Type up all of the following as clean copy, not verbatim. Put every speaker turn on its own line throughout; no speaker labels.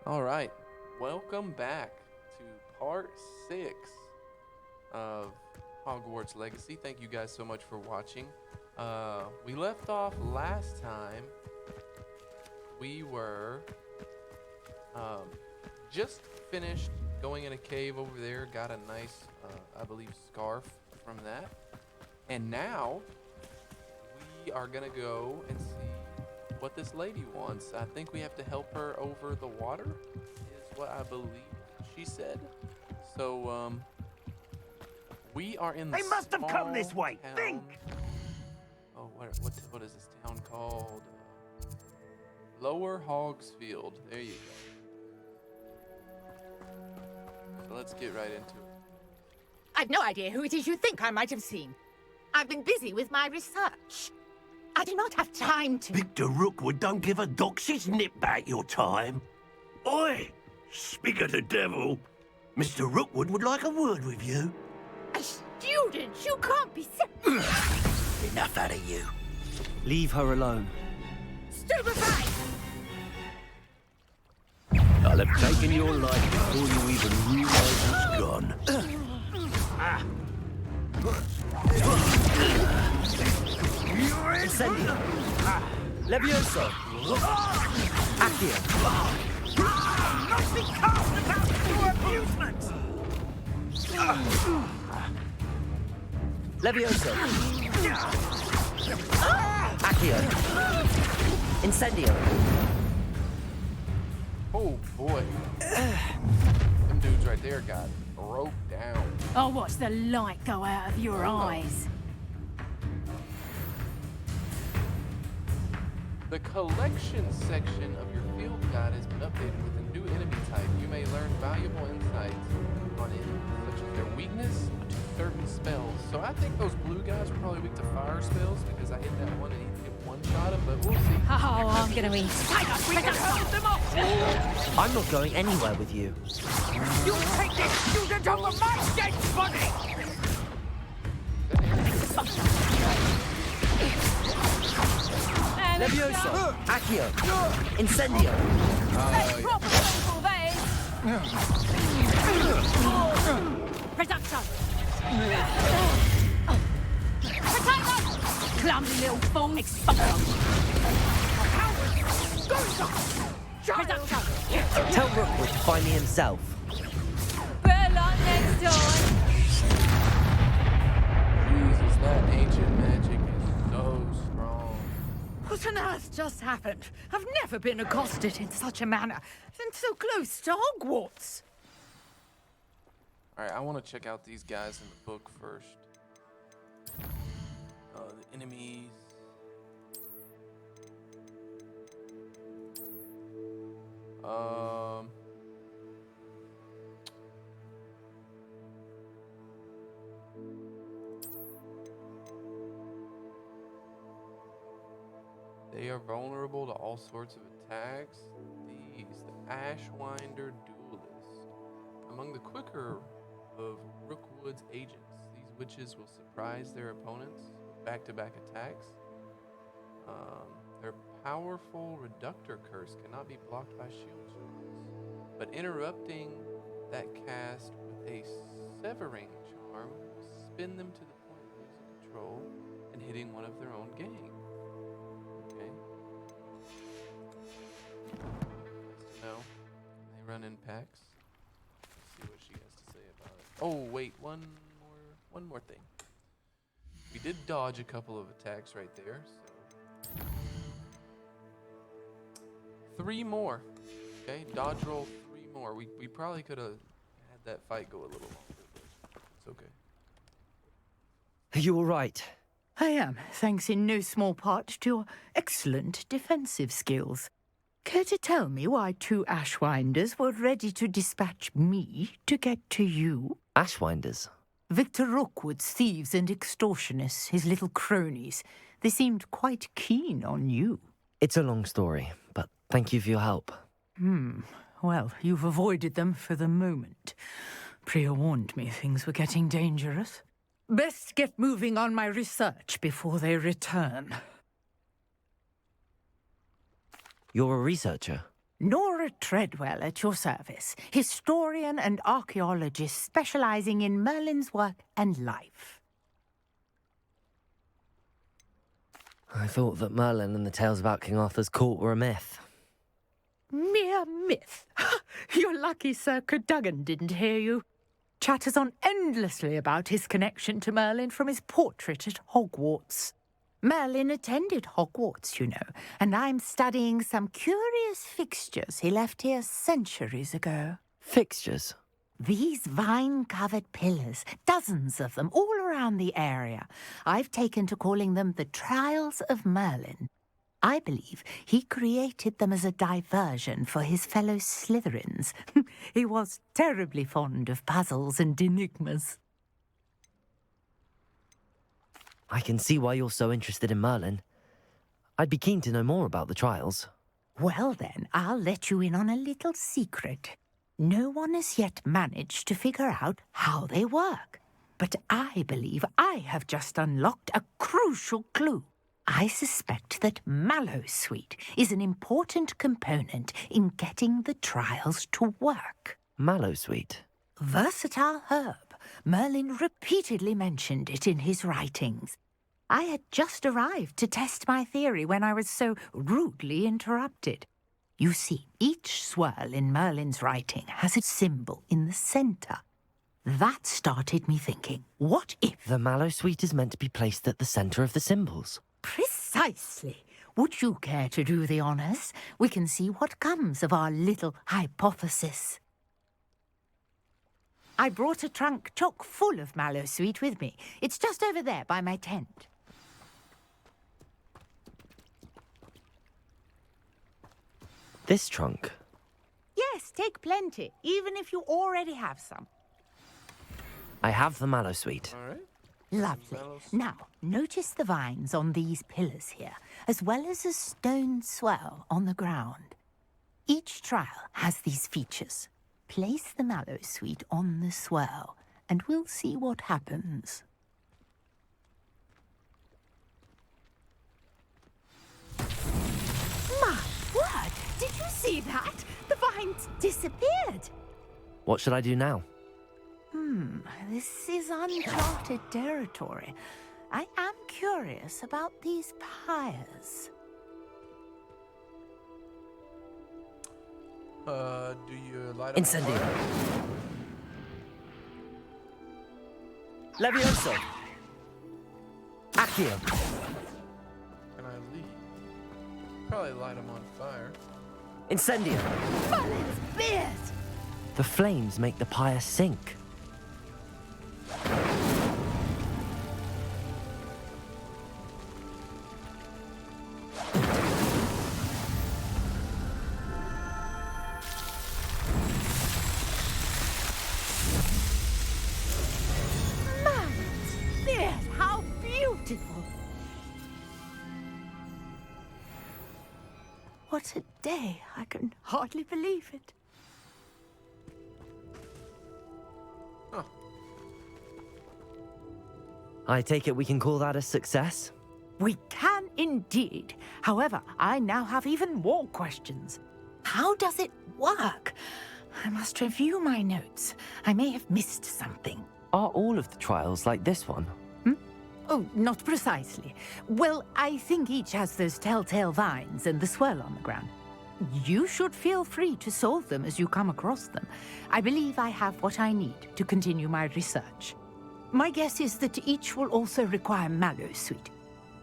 All right, welcome back to part 6 of Hogwarts Legacy. Thank you guys so much for watching. We left off last time. We were just finished going in a cave over there, got a nice, I believe, scarf from that. And now we are gonna go and see what this lady wants. I think we have to help her over the water, is what I believe she said. So, we are in the
They must have come this way.
town.
Think!
Oh, what is this town called? Lower Hogsfield. There you go. So let's get right into it.
I've no idea who it is you think I might have seen. I've been busy with my research. I do not have time to...
Victor Rookwood don't give a doxy's nip back your time. Oi! Speak of the devil. Mr. Rookwood would like a word with you.
A student? You can't be so...
Enough out of you.
Leave her alone.
Stupefy!
I'll have taken your life before you even realize
It's gone.
Incendio! Levioso! Accio!
Not be cast about your amusement!
Levioso! Accio! Incendio!
Oh boy. Them dudes right there got broke down.
I'll watch the light go out of your eyes.
The collection section of your field guide has been updated with a new enemy type. You may learn valuable insights on enemies, such as their weakness to certain spells. So I think those blue guys are probably weak to fire spells because I hit that one and he hit one shot him, but we'll see.
Oh, I'm gonna eat.
I'm not going anywhere with you.
You take this student over my dead body!
Levioso! Accio! Incendio!
Proper people, that is. Reducto! Potato! Clumsy little fool! Expulso! Reducto!
Tell Rookwood to find me himself.
Better luck next time!
Jesus, that ancient magic is so strong.
What on earth just happened? I've never been accosted in such a manner, and so close to Hogwarts.
Alright, I want to check out these guys in the book first. The enemies. They are vulnerable to all sorts of attacks. The Ashwinder Duelist. Among the quicker of Rookwood's agents, these witches will surprise their opponents with back-to-back attacks. Their powerful reductor curse cannot be blocked by shield shards, but interrupting that cast with a severing charm will spin them to the point of losing control and hitting one of their own gang. Okay. No, they run in packs. Let's see what she has to say about it. Oh wait, one more thing. We did dodge a couple of attacks right there, so 3 more. Okay, dodge roll 3 more. We probably could have had that fight go a little longer, but it's okay.
Are you all right?
I am, thanks in no small part to your excellent defensive skills. Care to tell me why 2 Ashwinders were ready to dispatch me to get to you?
Ashwinders?
Victor Rookwood's thieves and extortionists, his little cronies. They seemed quite keen on you.
It's a long story, but thank you for your help.
Well, you've avoided them for the moment. Priya warned me things were getting dangerous. Best get moving on my research before they return.
You're a researcher?
Nor Garrett Treadwell at your service, historian and archaeologist specializing in Merlin's work and life.
I thought that Merlin and the tales about King Arthur's court were a myth.
Mere myth. You're lucky Sir Cadogan didn't hear you. Chatters on endlessly about his connection to Merlin from his portrait at Hogwarts. Merlin attended Hogwarts, you know, and I'm studying some curious fixtures he left here centuries ago.
Fixtures?
These vine-covered pillars, dozens of them, all around the area. I've taken to calling them the Trials of Merlin. I believe he created them as a diversion for his fellow Slytherins. He was terribly fond of puzzles and enigmas.
I can see why you're so interested in Merlin. I'd be keen to know more about the trials.
Well then, I'll let you in on a little secret. No one has yet managed to figure out how they work. But I believe I have just unlocked a crucial clue. I suspect that Mallowsweet is an important component in getting the trials to work.
Mallowsweet?
Versatile herb. Merlin repeatedly mentioned it in his writings. I had just arrived to test my theory when I was so rudely interrupted. You see, each swirl in Merlin's writing has a symbol in the centre. That started me thinking, what if...
The Mallowsweet is meant to be placed at the centre of the symbols.
Precisely. Would you care to do the honours? We can see what comes of our little hypothesis. I brought a trunk chock full of Mallowsweet with me. It's just over there by my tent.
This trunk?
Yes, take plenty, even if you already have some.
I have the Mallowsweet.
All right.
Lovely. Now, notice the vines on these pillars here, as well as a stone swell on the ground. Each trial has these features. Place the Mallowsweet on the swell, and we'll see what happens. My word! Did you see that? The vines disappeared.
What should I do now?
This is uncharted territory. I am curious about these pyres.
Do you light up
Incendio.
fire?
Levioso. Accio.
Can I leave? Probably light them on fire.
Incendio.
Merlin's beard!
The flames make the pyre sink.
Merlin's beard! How beautiful! What a day! I can hardly believe it.
Huh.
I take it we can call that a success?
We can indeed. However, I now have even more questions. How does it work? I must review my notes. I may have missed something.
Are all of the trials like this one?
Oh, not precisely. Well, I think each has those telltale vines and the swirl on the ground. You should feel free to solve them as you come across them. I believe I have what I need to continue my research. My guess is that each will also require Mallowsweet,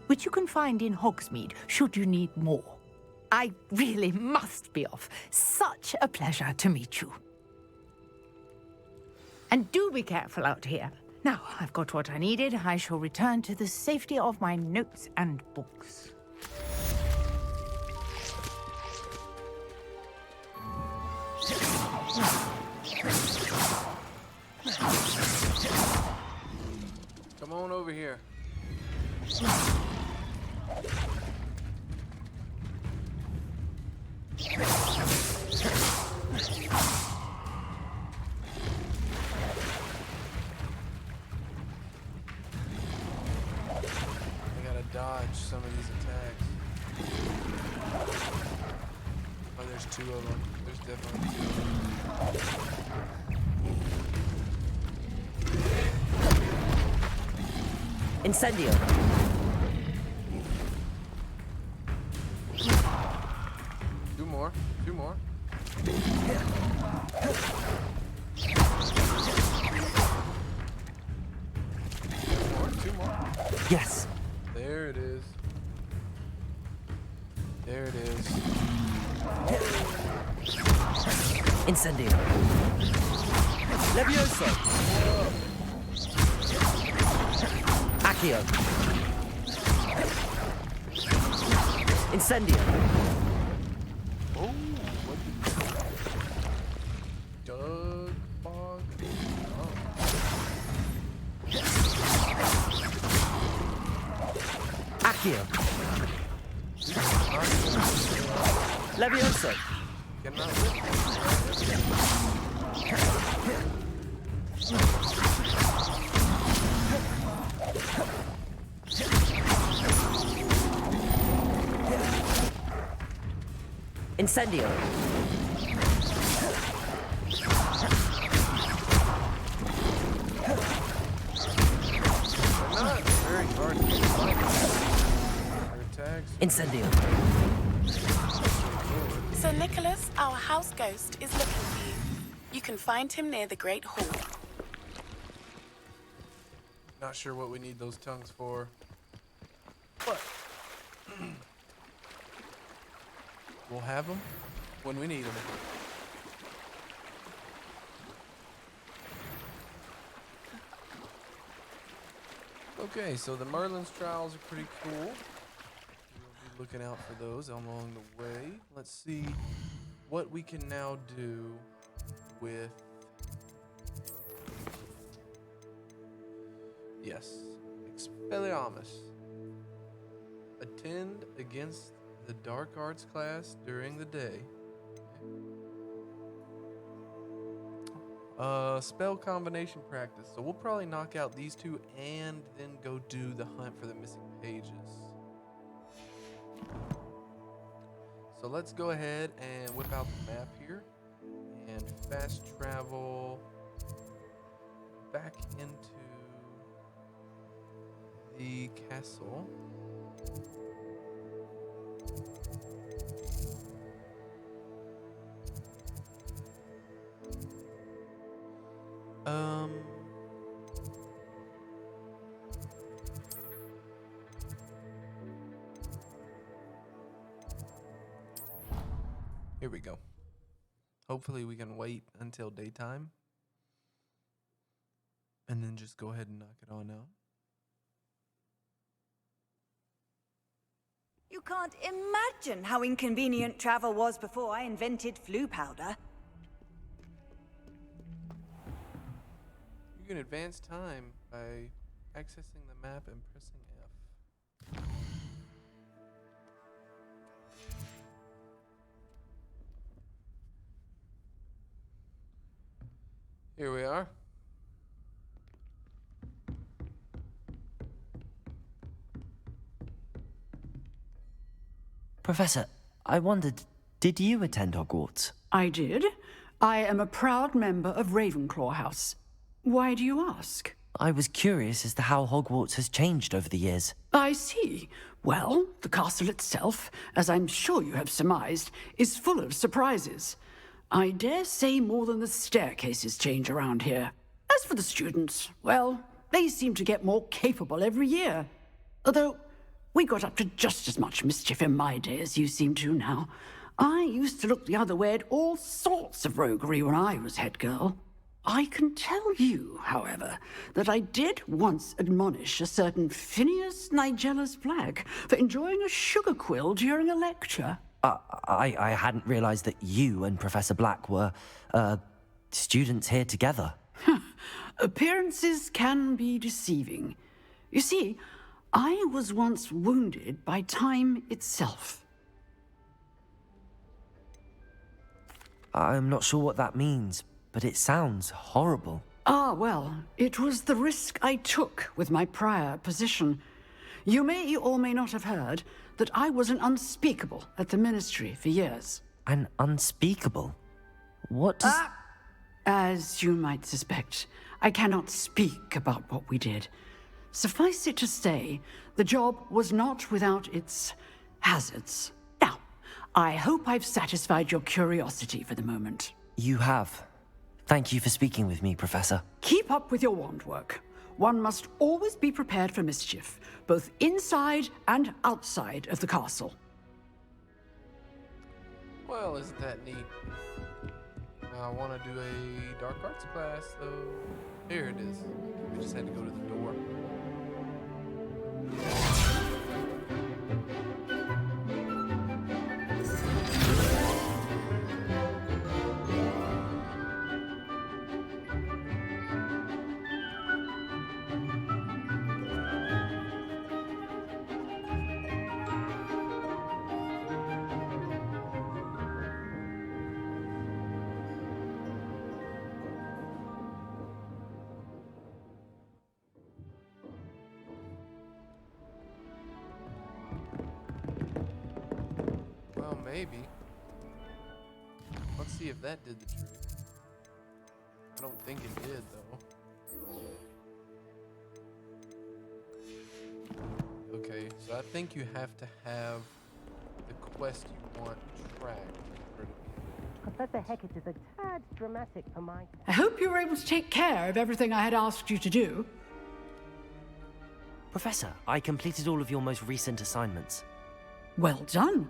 which you can find in Hogsmeade should you need more. I really must be off. Such a pleasure to meet you. And do be careful out here. Now, I've got what I needed. I shall return to the safety of my notes and books.
Come on over here. I gotta dodge some of these attacks. Oh, there's two of them. There's definitely.
Incendio.
Two more. Two more. Two more.
Yes.
There it is. There it is.
Incendio. Levioso. Accio. Incendio.
Oh, what did Doug Fog?
Accio. Levioso.
Get him out of
Incendio.
not very hard to find their tags.
Incendio.
Sir Nicholas, our house ghost, is looking for you. You can find him near the Great Hall.
Not sure what we need those tongues for. But we'll have them when we need them. Okay, so the Merlin's trials are pretty cool. We'll be looking out for those along the way. Let's see what we can now do with... Yes, Expelliarmus. Attend against the Dark Arts class during the day. Spell combination practice. So we'll probably knock out these two and then go do the hunt for the missing pages. So let's go ahead and whip out the map here and fast travel back into the castle. Here we go. Hopefully we can wait until daytime and then just go ahead and knock it on out.
You can't imagine how inconvenient travel was before I invented flu powder.
You can advance time by accessing the map and pressing F. Here we are.
Professor, I wondered, did you attend Hogwarts?
I did. I am a proud member of Ravenclaw House. Why do you ask?
I was curious as to how Hogwarts has changed over the years.
I see. Well, the castle itself, as I'm sure you have surmised, is full of surprises. I dare say more than the staircases change around here. As for the students, well, they seem to get more capable every year. Although, we got up to just as much mischief in my day as you seem to now. I used to look the other way at all sorts of roguery when I was head girl. I can tell you, however, that I did once admonish a certain Phineas Nigellus Black for enjoying a sugar quill during a lecture.
I hadn't realized that you and Professor Black were, students here together.
Appearances can be deceiving. You see, I was once wounded by time itself.
I'm not sure what that means, but it sounds horrible.
Ah, well, it was the risk I took with my prior position. You may or may not have heard that I was an unspeakable at the Ministry for years.
An unspeakable? what does...
As you might suspect, I cannot speak about what we did. Suffice it to say, the job was not without its hazards. Now, I hope I've satisfied your curiosity for the moment.
You have. Thank you for speaking with me, Professor.
Keep up with your wand work. One must always be prepared for mischief, both inside and outside of the castle.
Well, isn't that neat? I want to do a dark arts class, though. Here it is. We just had to go to the door. Well, maybe. Let's see if that did the trick. I don't think it did, though. Okay, so I think you have to have the quest you want tracked for it to be.
Professor Hecat is a tad dramatic for my...
I hope you were able to take care of everything I had asked you to do.
Professor, I completed all of your most recent assignments.
Well done.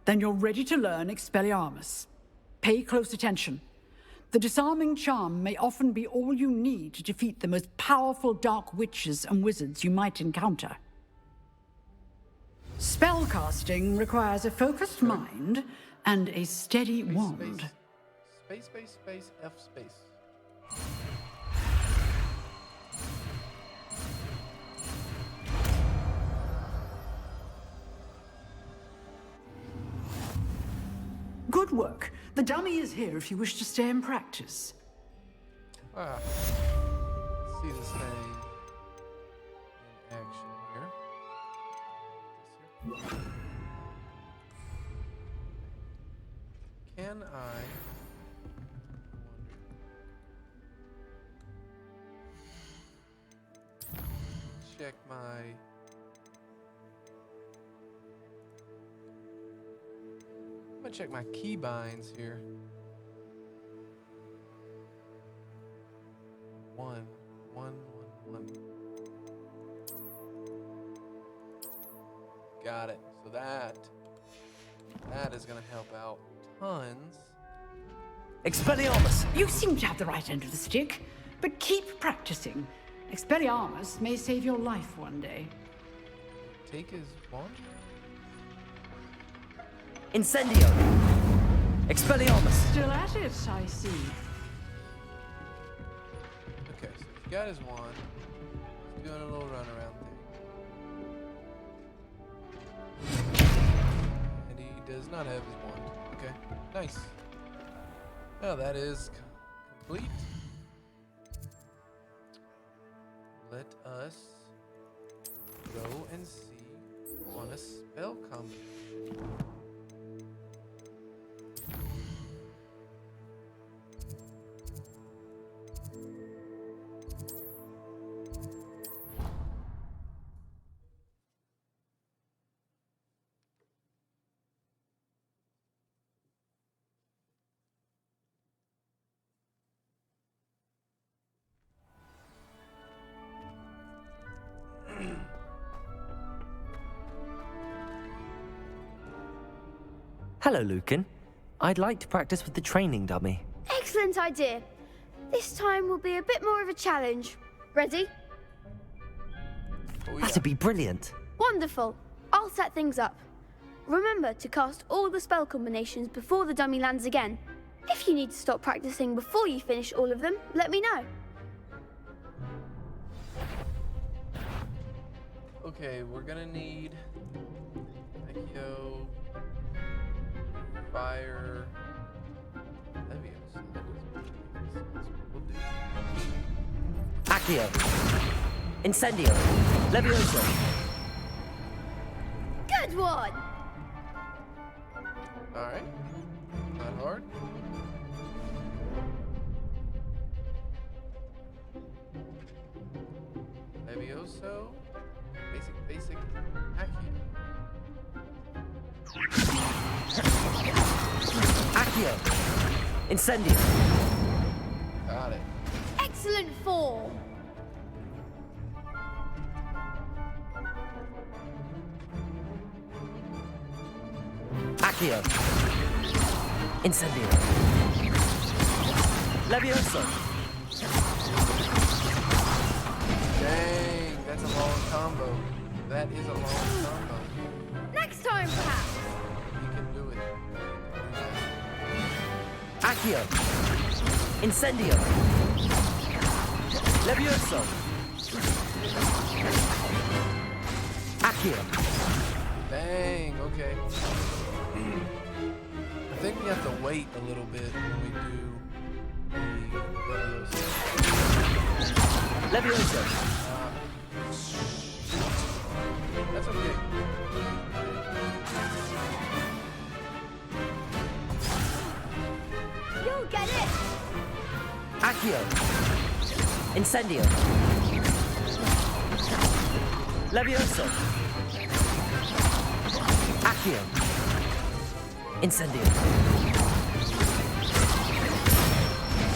Then you're ready to learn Expelliarmus. Pay close attention. The disarming charm may often be all you need to defeat the most powerful dark witches and wizards you might encounter. Spellcasting requires a focused mind and a steady wand.
Space, F space.
Good work. The dummy is here if you wish to stay and practice.
Let's see this thing in action here. This here. Can I check my I'm gonna check my keybinds here. One. Got it. So that is gonna help out tons.
Expelliarmus!
You seem to have the right end of the stick, but keep practicing. Expelliarmus may save your life one day.
Take his wand?
Incendio! Expelliarmus!
Still at it, I see.
Okay, so he's got his wand. He's doing a little runaround thing. And he does not have his wand. Okay, nice. Well, that is complete. Let us go and see on a spell combination.
Hello, Lucan. I'd like to practice with the training dummy.
Excellent idea. This time will be a bit more of a challenge. Ready?
Oh, yeah.
That'd be brilliant.
Wonderful. I'll set things up. Remember to cast all the spell combinations before the dummy lands again. If you need to stop practicing before you finish all of them, let me know.
Okay, we're gonna need Accio, Fire, Leviosa. We'll do.
Accio! Incendio! Leviosa!
Good one!
Alright. Not hard. Levioso. Basic. Accio.
Accio. Incendio.
Got it.
Excellent form.
Accio. Incendio. Levioso.
Dang, that's a long combo. That is a long combo.
Next time, perhaps.
You can do it.
Accio. Incendio. Levioso. Accio.
Dang, okay. I think we have to wait a little bit when we do the
Levioso.
That's okay.
You'll get it.
Accio. Incendio. Levioso. Accio. Incendio.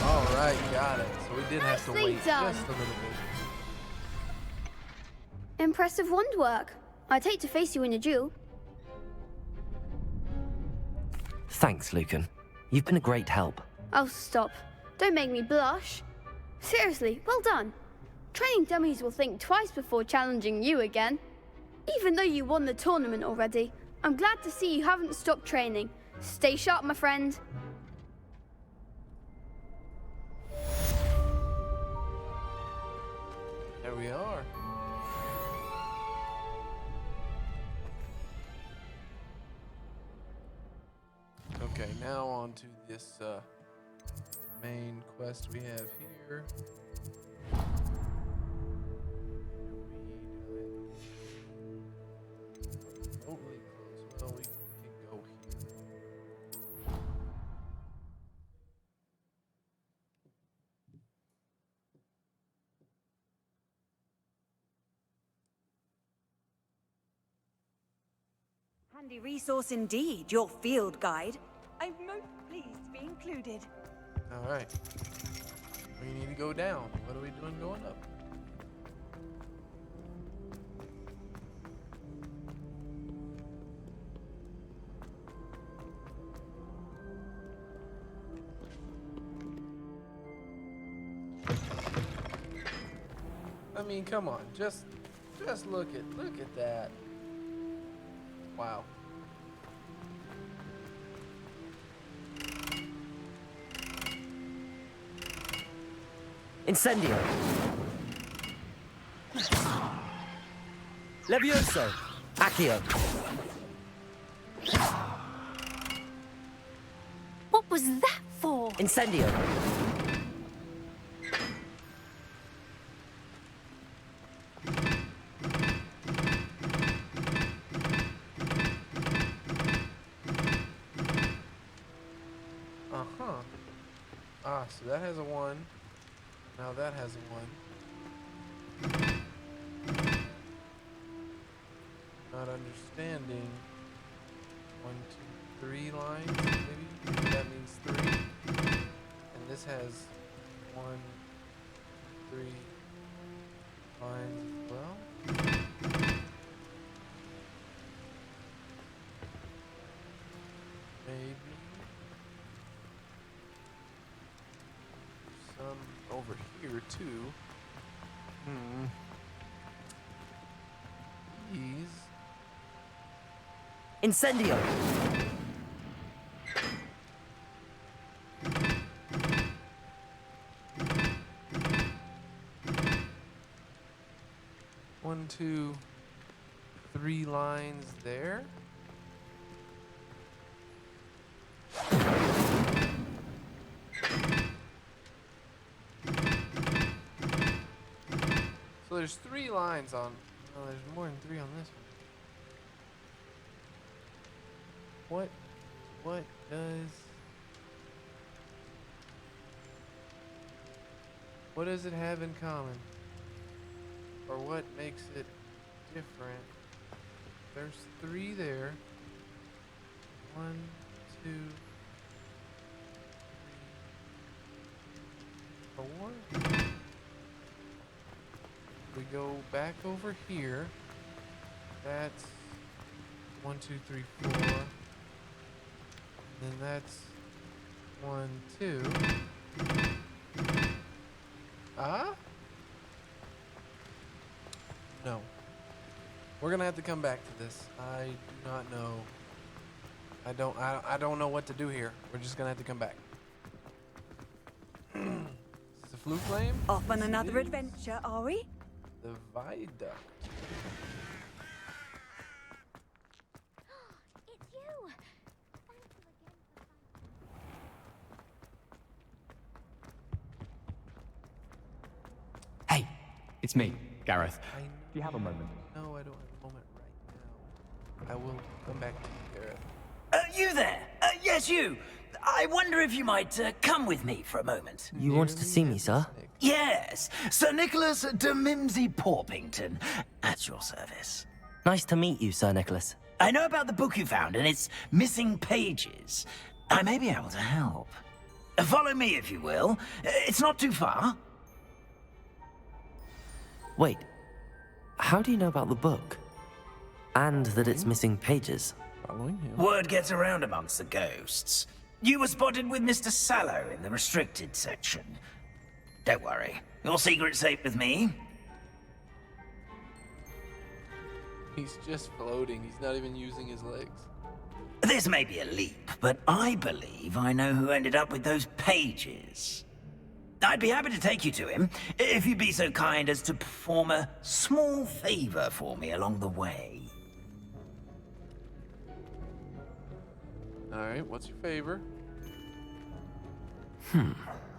All right, got it. So we did have to
Nicely
wait
done.
just a little bit.
Impressive wand work. I'd hate to face you in a duel.
Thanks, Lucan. You've been a great help.
Oh, stop. Don't make me blush. Seriously, well done. Training dummies will think twice before challenging you again. Even though you won the tournament already, I'm glad to see you haven't stopped training. Stay sharp, my friend.
There we are. Okay, now on to this main quest we have here. Remotely close. Well, we can go here.
Handy resource indeed, your field guide. I'm most pleased to be included.
All right. We need to go down. What are we doing going up? I mean, come on. Just look at that. Wow.
Incendio. Levioso. Accio.
What was that for?
Incendio.
Uh-huh. Ah, so that has a 1. Now that has a 1. Not understanding. 1, 2, 3 lines, maybe? That means 3. And this has 1, 3 lines as well. Maybe. Some over here too. These.
Incendio.
One, 2, 3 lines there. So there's 3 lines on. Oh, there's more than 3 on this one. What does it have in common? or what makes it different. There's 3 there. 1, 2, 3, 4. We go back over here. That's 1, 2, 3, 4. And then that's 1, 2. No. We're gonna have to come back to this. I do not know. I don't know what to do here. We're just gonna have to come back. Is this a flue flame?
Off on another adventure, are we?
The viaduct.
It's you!
Hey, it's me, Gareth. Do you have a moment?
No, I don't have a moment right now. I will come back to you, Gareth.
You there? Yes, you. I wonder if you might come with me for a moment.
You wanted to see me, sir?
Yes, Sir Nicholas de Mimsy Porpington, at your service.
Nice to meet you, Sir Nicholas.
I know about the book you found and its missing pages. I may be able to help. Follow me, if you will. It's not too far.
Wait, how do you know about the book? And that it's missing pages?
Following him.
Word gets around amongst the ghosts. You were spotted with Mr. Sallow in the restricted section. Don't worry, your secret's safe with me.
He's just floating. He's not even using his legs.
This may be a leap, but I believe I know who ended up with those pages. I'd be happy to take you to him, if you'd be so kind as to perform a small favor for me along the way.
Alright, what's your favor?
A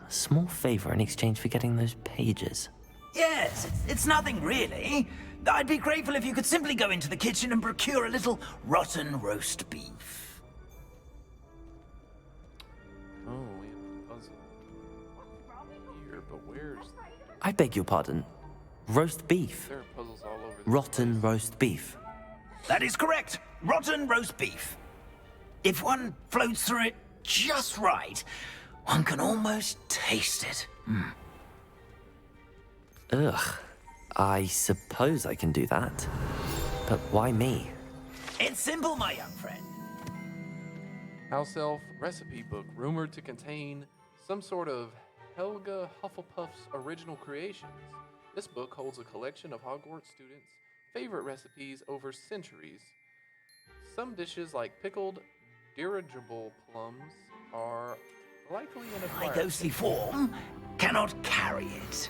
small favor in exchange for getting those pages.
Yes, it's nothing really. I'd be grateful if you could simply go into the kitchen and procure a little rotten roast beef.
Oh, we have a puzzle. Here, but where's...
I beg your pardon. Roast beef.
There are puzzles all over this
Rotten roast beef.
That is correct. Rotten roast beef. If one floats through it just right, one can almost taste it.
Ugh. I suppose I can do that. But why me?
It's simple, my young friend.
House elf recipe book rumored to contain some sort of Helga Hufflepuff's original creations. This book holds a collection of Hogwarts students' favorite recipes over centuries. Some dishes like pickled dirigible plums are likely in a
My ghostly form cannot carry it.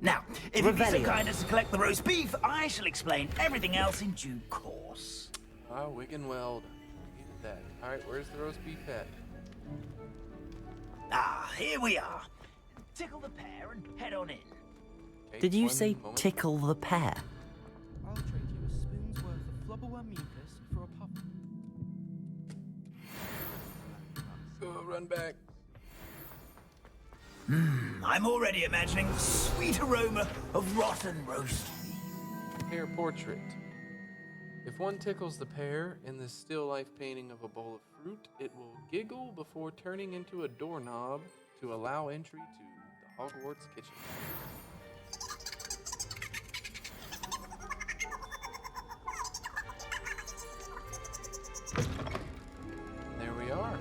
Now, if you'd be so kind as to collect the roast beef, I shall explain everything else in due course.
Ah, Wiggenweld. Needed that. Alright, where's the roast beef at?
Ah, here we are. Tickle the pear and head on in.
Okay,
Did you
one
say
moment.
tickle the pear?
I'll trade you a spoon's worth of flubberworm mucus for a puff.
Oh, run back.
I'm already imagining the sweet aroma of rotten roast beef.
Pear portrait. If one tickles the pear in this still life painting of a bowl of fruit, it will giggle before turning into a doorknob to allow entry to the Hogwarts kitchen. There we are.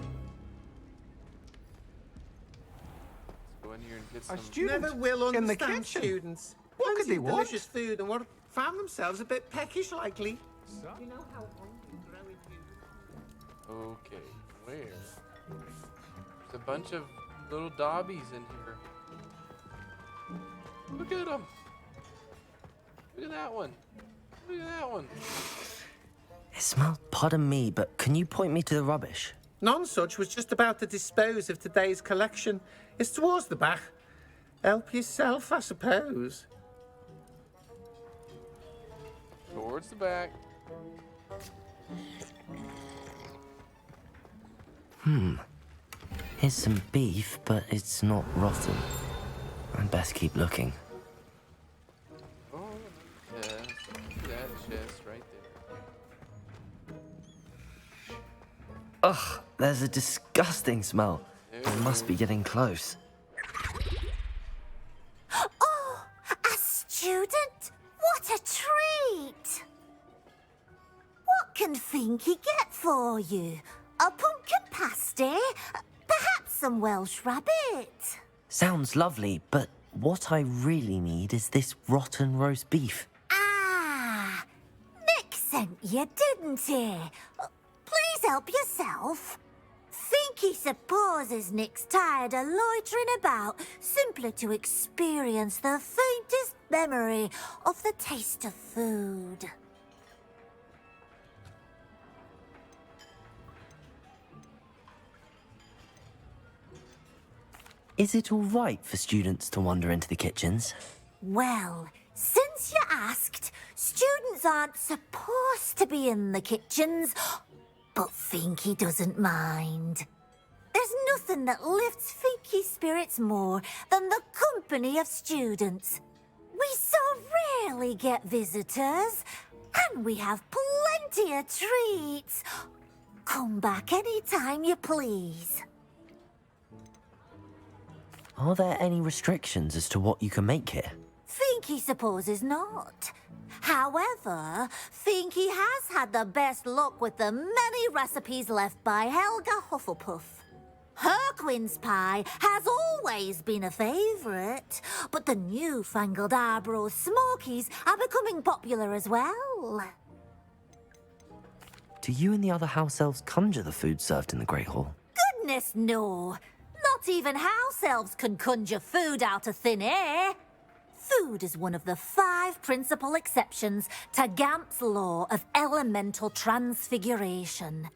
Let's go in here and get some.
Our students never will
in the
understand
kitchen.
students.
What could
Plenty
they
of
want?
delicious food and what found themselves a bit peckish likely.
So?
You know how hungry growing you.
Okay, where? There's a bunch of little dobbies in here. Look at them. Look at that one. Look at that one.
It smells, pardon me, but can you point me to the rubbish?
Nonsuch was just about to dispose of today's collection. It's towards the back. Help yourself, I suppose.
Towards the back.
Here's some beef, but it's not rotten. I'd best keep looking.
Oh, yes. That chest right there.
Ugh, there's a disgusting smell. I must be getting close.
Oh, a student? What a treat! What can Finky get for you? A pumpkin pasty? Perhaps some Welsh rabbit?
Sounds lovely, but what I really need is this rotten roast beef.
Ah, Nick sent you, didn't he? Please help yourself. Finky supposes Nick's tired of loitering about simply to experience the faintest memory of the taste of food.
Is it all right for students to wander into the kitchens?
Well, since you asked, students aren't supposed to be in the kitchens, but Finky doesn't mind. There's nothing that lifts Finky's spirits more than the company of students. We so rarely get visitors, and we have plenty of treats. Come back any time you please.
Are there any restrictions as to what you can make here?
Finky supposes not. However, Finky has had the best luck with the many recipes left by Helga Hufflepuff. Her quince pie has always been a favourite, but the newfangled Arbroath Smokies are becoming popular as well.
Do you and the other house elves conjure the food served in the Great Hall?
Goodness, no. Not even house elves can conjure food out of thin air. Food is one of the 5 principal exceptions to Gamp's law of elemental transfiguration.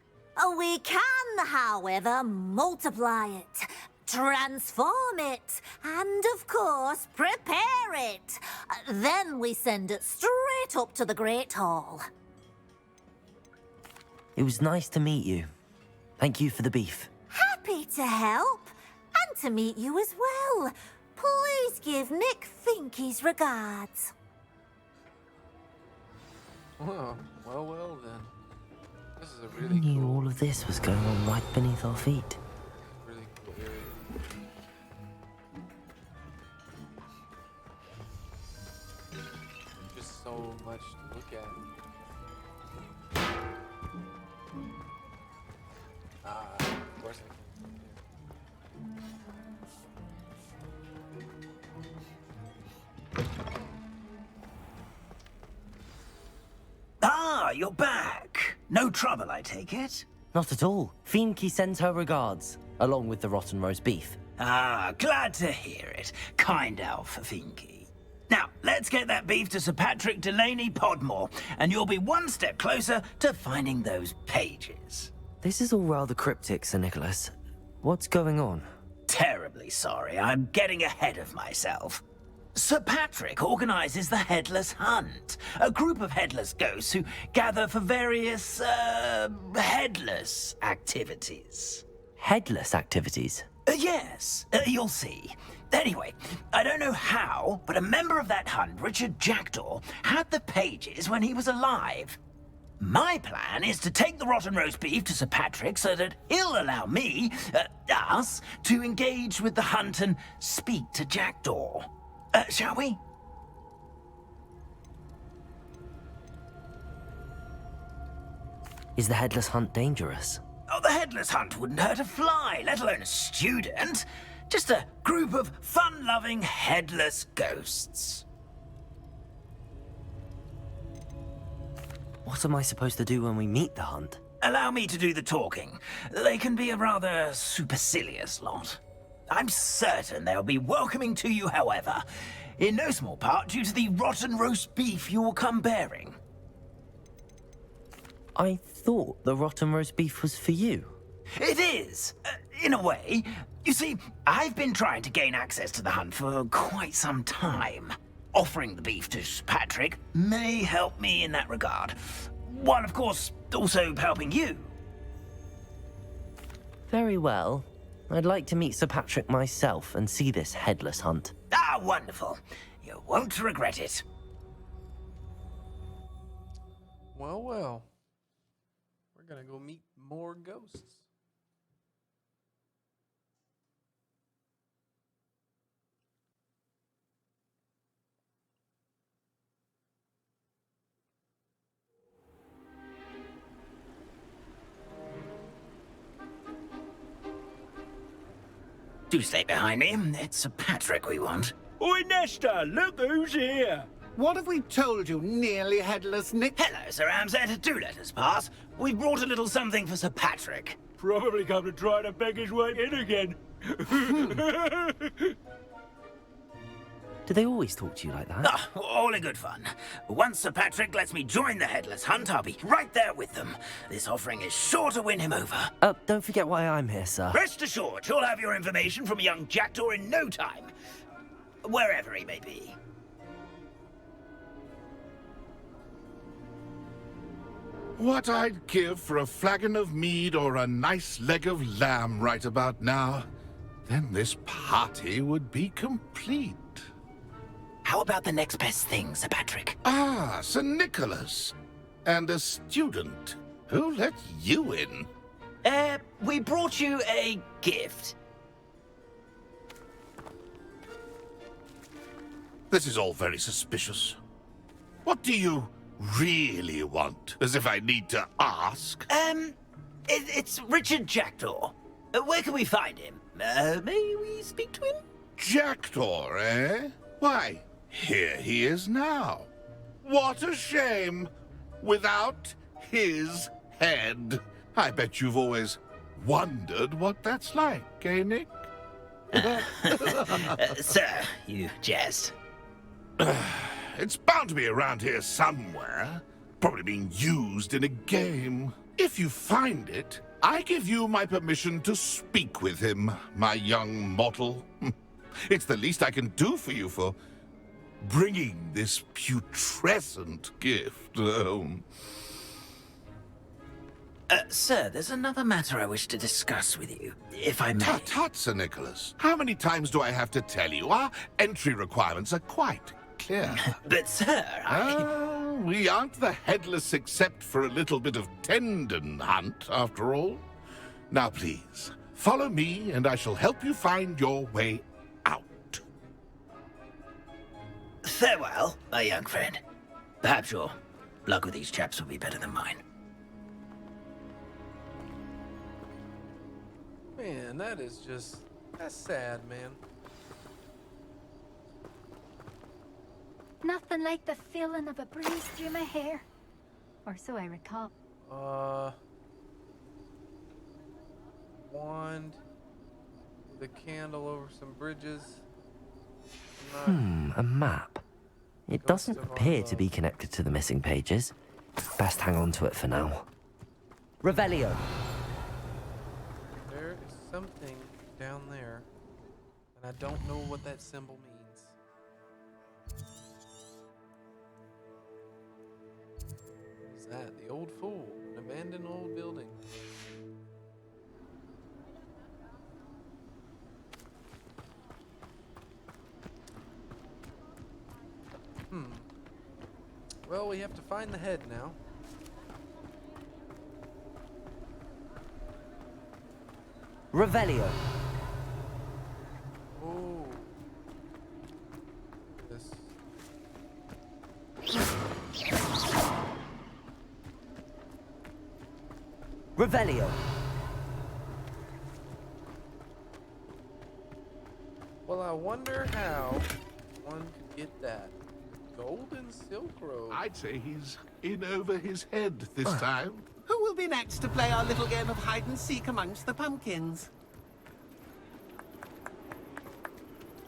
We can, however, multiply it, transform it, and, of course, prepare it. Then we send it straight up to the Great Hall.
It was nice to meet you. Thank you for the beef.
Happy to help, and to meet you as well. Please give Nick Finky's regards.
Well, well then. This is a
Who
really
knew
cool,
all of this was going on right beneath our feet?
really cool area. Just so much to look at. Of course I can.
Ah, you're back. No trouble, I take it?
Not at all. Finky sends her regards, along with the rotten roast beef.
Ah, glad to hear it. Kind elf, Finky. Now, let's get that beef to Sir Patrick Delaney Podmore, and you'll be one step closer to finding those pages.
This is all rather cryptic, Sir Nicholas. What's going on?
Terribly sorry, I'm getting ahead of myself. Sir Patrick organises the Headless Hunt, a group of headless ghosts who gather for various, headless activities.
Headless activities?
Yes, you'll see. Anyway, I don't know how, but a member of that hunt, Richard Jackdaw, had the pages when he was alive. My plan is to take the rotten roast beef to Sir Patrick so that he'll allow me, us, to engage with the hunt and speak to Jackdaw. Shall we?
Is the Headless Hunt dangerous?
Oh, the Headless Hunt wouldn't hurt a fly, let alone a student. Just a group of fun-loving headless ghosts.
What am I supposed to do when we meet the hunt?
Allow me to do the talking. They can be a rather supercilious lot. I'm certain they'll be welcoming to you, however, in no small part due to the rotten roast beef you will come bearing.
I thought the rotten roast beef was for you.
It is. in a way. You see, I've been trying to gain access to the hunt for quite some time. Offering the beef to Sir Patrick may help me in that regard. While, of course, also helping you.
Very well. I'd like to meet Sir Patrick myself and see this headless hunt.
Ah, wonderful. You won't regret it.
Well, well. We're gonna go meet more ghosts.
Do stay behind me. It's Sir Patrick we want.
Oi, Nesta, look who's here.
What have we told you, nearly headless Nick?
Hello, Sir Ramsay. Do let us pass. We've brought a little something for Sir Patrick.
Probably come to try to beg his way in again.
Do they always talk to you like that?
Ah, all in good fun. Once Sir Patrick lets me join the headless hunt, I'll be right there with them. This offering is sure to win him over.
Don't forget why I'm here, sir.
Rest assured, you'll have your information from a young jackdaw in no time. Wherever he may be.
What I'd give for a flagon of mead or a nice leg of lamb right about now. Then this party would be complete.
How about the next best thing, Sir Patrick?
Ah, Sir Nicholas. And a student. Who let you in?
We brought you a gift.
This is all very suspicious. What do you really want? As if I need to ask.
It's Richard Jackdaw. Where can we find him? May we speak to him?
Jackdaw, eh? Why, here he is now. What a shame. Without his head. I bet you've always wondered what that's like, eh, Nick?
Sir, you jest.
It's bound to be around here somewhere. Probably being used in a game. If you find it, I give you my permission to speak with him, my young mortal. It's the least I can do for you for bringing this putrescent gift home.
Sir, there's another matter I wish to discuss with you, if I may.
Tut, Sir Nicholas. How many times do I have to tell you? Our entry requirements are quite clear.
But, sir,
we aren't the headless except for a little bit of tendon hunt, after all. Now, please, follow me, and I shall help you find your way out.
Farewell, my young friend. Perhaps your luck with these chaps will be better than mine.
Man, that's sad, man.
Nothing like the feeling of a breeze through my hair. Or so I recall.
Wand with a candle over some bridges.
A map. It doesn't appear to be connected to the missing pages. Best hang on to it for now. Revelio.
There is something down there, and I don't know what that symbol means. What is that? The Old Fool, an abandoned old building. Well, we have to find the head now.
Revelio.
Oh. This.
Revelio.
Well, I wonder how one could get that. Golden Silk Road.
I'd say he's in over his head this time.
Who will be next to play our little game of hide and seek amongst the pumpkins?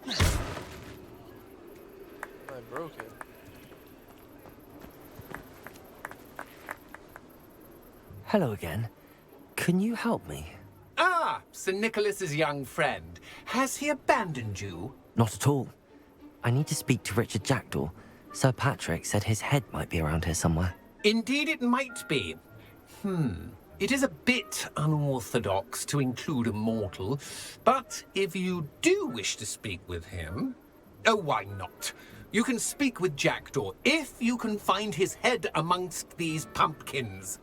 I broke it.
Hello again. Can you help me?
Ah,
Sir Nicholas's young friend. Has he abandoned you?
Not at all. I need to speak to Richard Jackdaw. Sir Patrick said his head might be around here somewhere.
Indeed it might be. It is a bit unorthodox to include a mortal, but if you do wish to speak with him... Oh, why not? You can speak with Jackdaw if you can find his head amongst these pumpkins.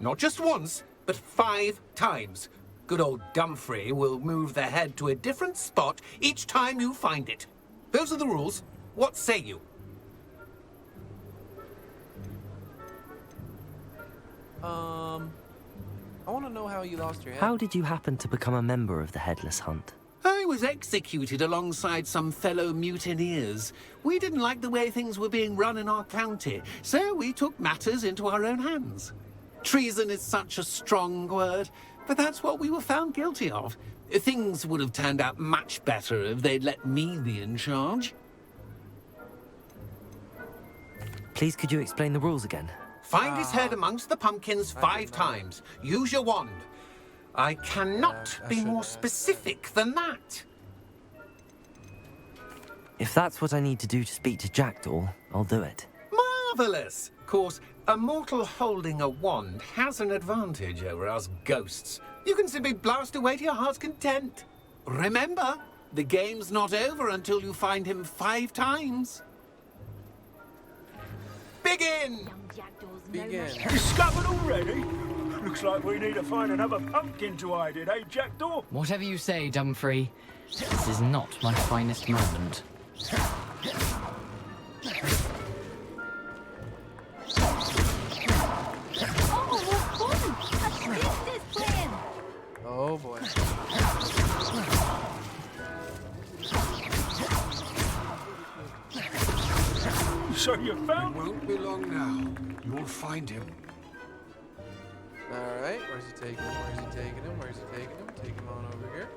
Not just once, but 5 times. Good old Dumfrey will move the head to a different spot each time you find it. Those are the rules. What say you?
I want to know how you lost your head.
How did you happen to become a member of the Headless Hunt?
I was executed alongside some fellow mutineers. We didn't like the way things were being run in our county, so we took matters into our own hands. Treason is such a strong word, but that's what we were found guilty of. Things would have turned out much better if they'd let me be in charge.
Please, could you explain the rules again?
Find his head amongst the pumpkins 5 times. Use your wand. I cannot be more specific than that.
If that's what I need to do to speak to Jackdaw, I'll do it.
Marvellous! Of course, a mortal holding a wand has an advantage over us ghosts. You can simply blast away to your heart's content. Remember, the game's not over until you find him 5 times. Begin!
Discovered already? Looks like we need to find another pumpkin to hide in, eh, Jackdaw?
Whatever you say, Dumfrey. This is not my finest moment.
Oh boy.
So you found
him? It won't be long now. You'll find him.
Alright, where's he taking him? Where's he taking him? Where's he taking him? Take him on over here.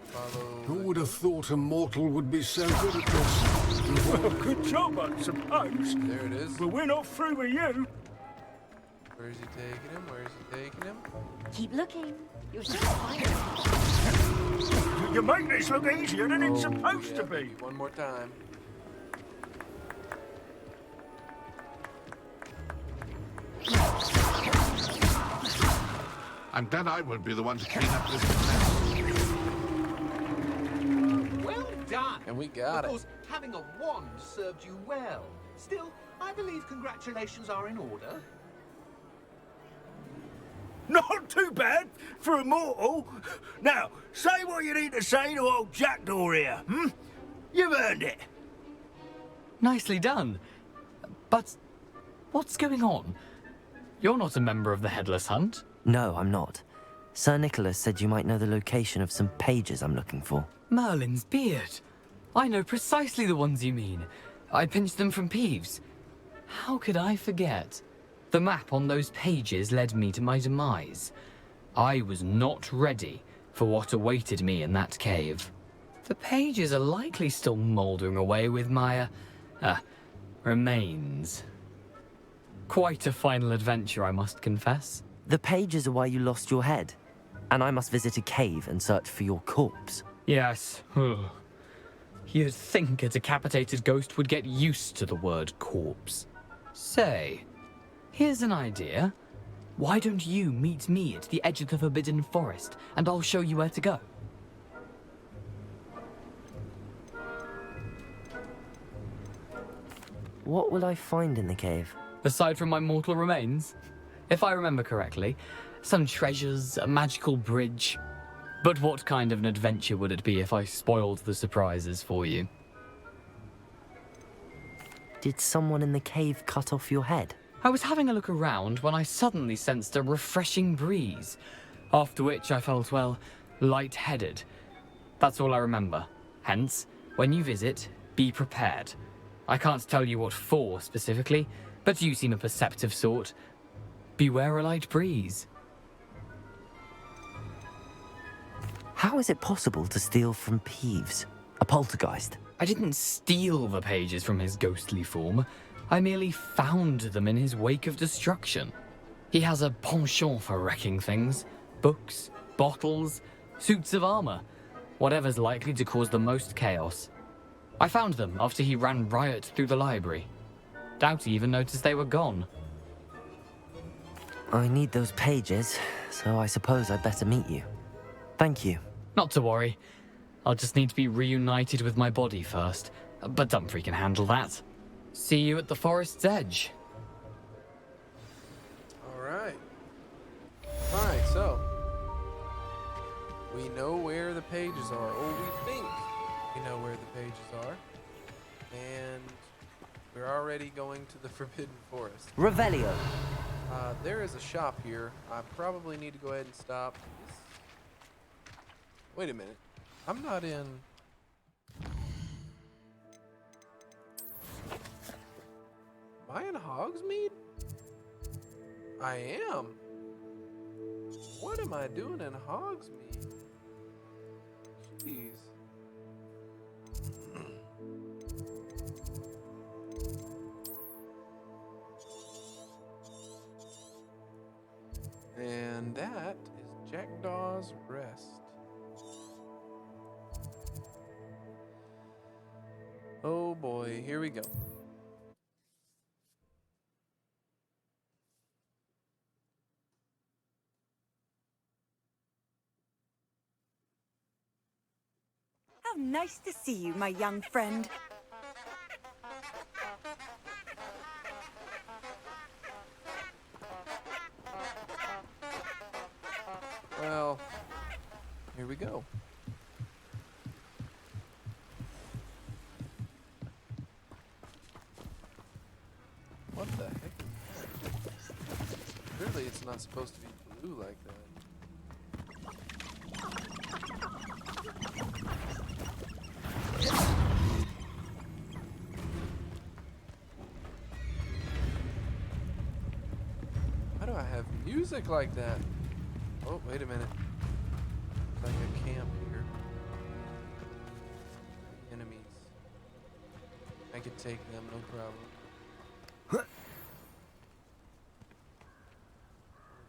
Follow.
Who would have thought a mortal would be so good at this?
Well, good job, I suppose.
There it is.
But we're not through with you.
Where's he taking him? Where's he taking him?
Keep looking. You're so fine.
You make this look easier than it's supposed to be.
One more time.
I'm glad I won't be the one to clean up this mess.
Well done!
And we got
it. Of course, having a wand served you well. Still, I believe congratulations are in order.
Not too bad for a mortal. Now, say what you need to say to old Jackdaw here, You've earned it.
Nicely done. But what's going on? You're not a member of the Headless Hunt.
No, I'm not. Sir Nicholas said you might know the location of some pages I'm looking for.
Merlin's beard. I know precisely the ones you mean. I pinched them from Peeves. How could I forget? The map on those pages led me to my demise. I was not ready for what awaited me in that cave. The pages are likely still mouldering away with my, remains. Quite a final adventure, I must confess.
The pages are why you lost your head, and I must visit a cave and search for your corpse.
Yes. You'd think a decapitated ghost would get used to the word corpse. Say, here's an idea. Why don't you meet me at the edge of the Forbidden Forest, and I'll show you where to go?
What will I find in the cave?
Aside from my mortal remains? If I remember correctly, some treasures, a magical bridge. But what kind of an adventure would it be if I spoiled the surprises for you?
Did someone in the cave cut off your head?
I was having a look around when I suddenly sensed a refreshing breeze, after which I felt, well, lightheaded. That's all I remember. Hence, when you visit, be prepared. I can't tell you what for specifically, but you seem a perceptive sort. Beware a light breeze.
How is it possible to steal from Peeves, a poltergeist?
I didn't steal the pages from his ghostly form. I merely found them in his wake of destruction. He has a penchant for wrecking things. Books, bottles, Suits of armor. Whatever's likely to cause the most chaos. I found them after he ran riot through the library. Doubt he even noticed they were gone.
I need those pages, so I suppose I'd better meet you. Thank you.
Not to worry. I'll just need to be reunited with my body first. But Dumfries can handle that. See you at the forest's edge.
Alright. Alright, so. We know where the pages are. Or we think we know where the pages are. And we're already going to the Forbidden Forest.
Revelio.
There is a shop here. I probably need to go ahead and stop. Wait a minute. I'm not in... Am I in Hogsmeade? I am. What am I doing in Hogsmeade? Jeez. And that is Jackdaw's Rest. Oh boy, here we go.
How nice to see you, my young friend.
Well, here we go. What the heck is that? Clearly it's not supposed to be blue like that. Why do I have music like that? Oh, wait a minute. There's like a camp here. Enemies. I could take them, no problem.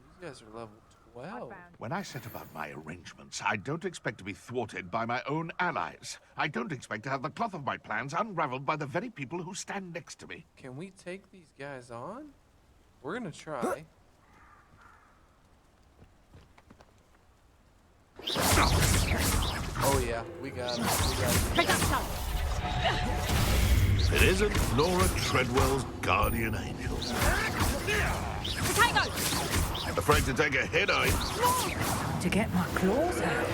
These guys are level 12.
When I set about my arrangements, I don't expect to be thwarted by my own allies. I don't expect to have the cloth of my plans unraveled by the very people who stand next to me.
Can we take these guys on? We're gonna try. Oh yeah, we got it. We got it.
It isn't Laura Treadwell's guardian angel.
Potato!
Afraid to take a hit, are you?
To get my claws out.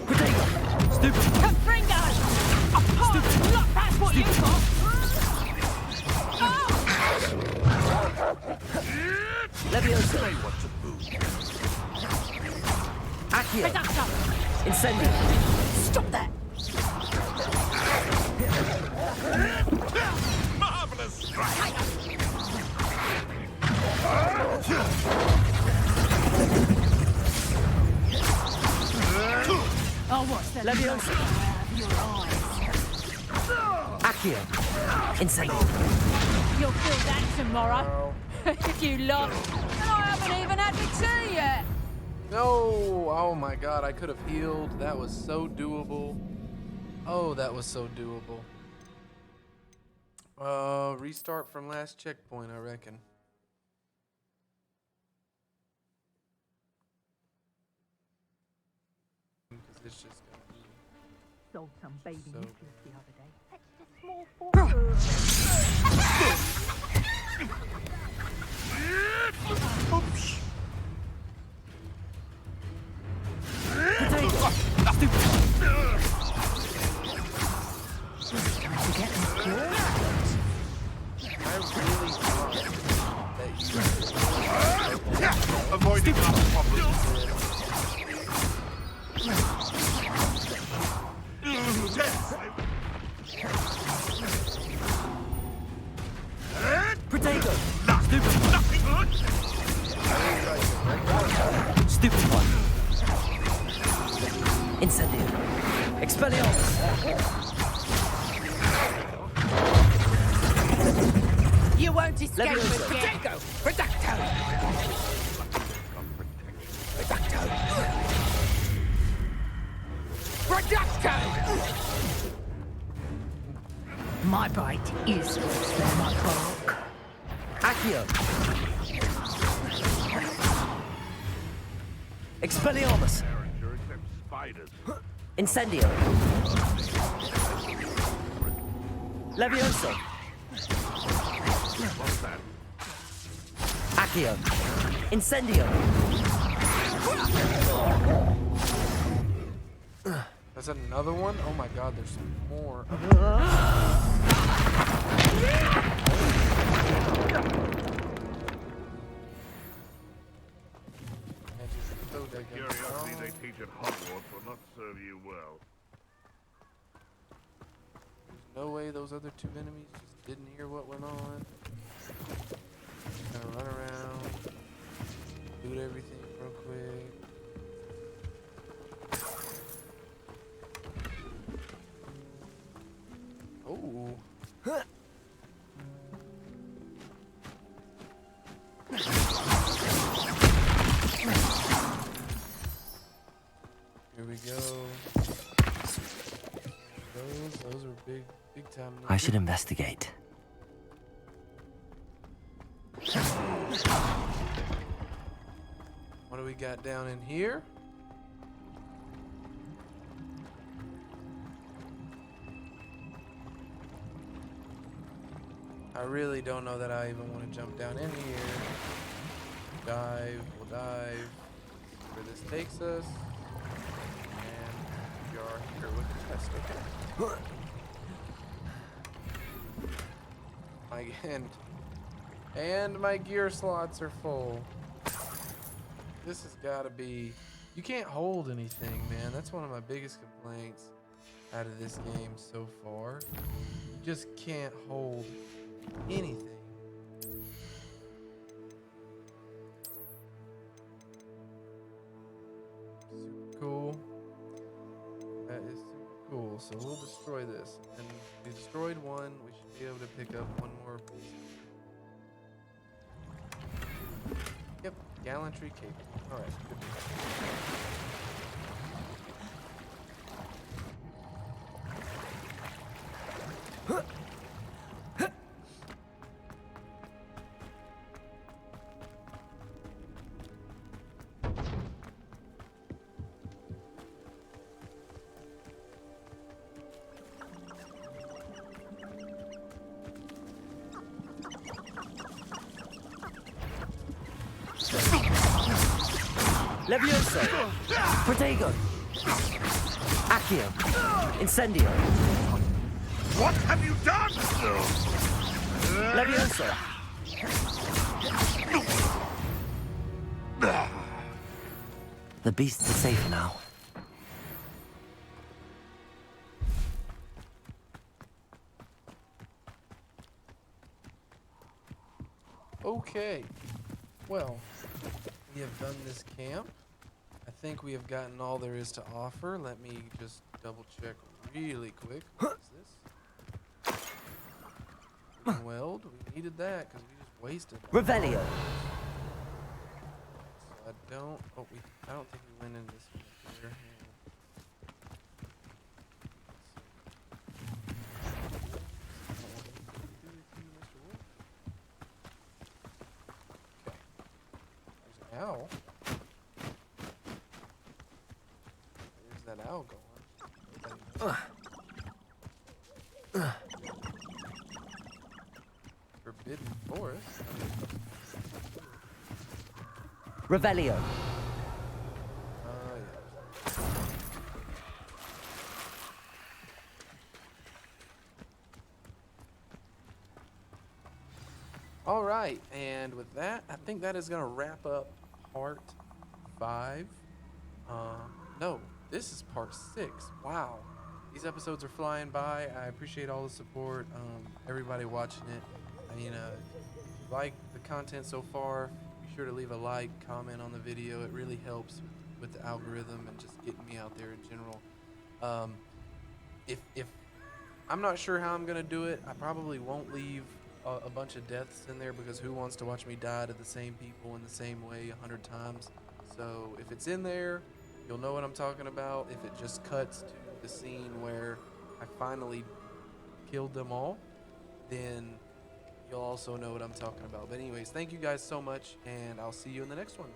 Potato! Stupid! Confringo! Stupid! Look, that's what you got!
Leviosa.
Say what to move.
Accio. Incendio.
Stop that!
Marvelous strike!
Oh, what's that?
Leviosa. Accio. Incendio.
You'll feel that tomorrow. If you lost. And I haven't even had the tea yet.
No! Oh my god, I could have healed. That was so doable. Oh, that was so doable. Restart from last checkpoint, I reckon. Because it's just gonna be
Sold some baby
so
nucleus the other day. Fetched a small fork.
Oops.
To get my claws out.
I really thought that you
Avoiding our problems.
Potato.
Nothing good.
Stupid one. Incendio. Expelliarmus.
You won't escape
Leviosa.
again. Potato! Potato! My bite is worse than my bark.
Accio! Expelliarmus! Incendio! Levioso!
What's that?
Accio! Incendio!
That's another one? Oh my god, there's more.
Curiosity they teach at Hogwarts will not serve you well.
There's no way those other two enemies just didn't hear what went on. Gonna run around, loot everything real quick. Oh. Here we go. Those are big time.
I should investigate.
What do we got down in here? I really don't know that I even want to jump down in here. We'll dive. See where this takes us. And we are here with the test, okay. And my gear slots are full. This has got to be... You can't hold anything, man. That's one of my biggest complaints out of this game so far. You just can't hold anything. Super cool. That is super cool. So we'll destroy this. And we destroyed one. We should be able to pick up one more piece. Yep, gallantry cable. Alright, good news.
Levioso! Protego! Accio! Incendio!
What have you done?
Levioso! The beasts are safe now.
Okay. Well, we have done this camp. I think we have gotten all there is to offer. Let me just double check really quick. What is this? Weld. We needed that because we just wasted that.
Revelio.
So I don't think we went in this one here. Owl. Where's that owl going? Forbidden Forest.
Revelio.
Yeah. All right, and with that, I think that is gonna wrap up part 5. No, this is part 6. Wow, these episodes are flying by. I appreciate all the support, everybody watching it. I mean, if you like the content so far, be sure to leave a like, comment on the video. It really helps with the algorithm and just getting me out there in general. If I'm not sure how I'm gonna do it, I probably won't leave a bunch of deaths in there because who wants to watch me die to the same people in the same way 100 times? So if it's in there, you'll know what I'm talking about. If it just cuts to the scene where I finally killed them all, then you'll also know what I'm talking about. But anyways, thank you guys so much, and I'll see you in the next one.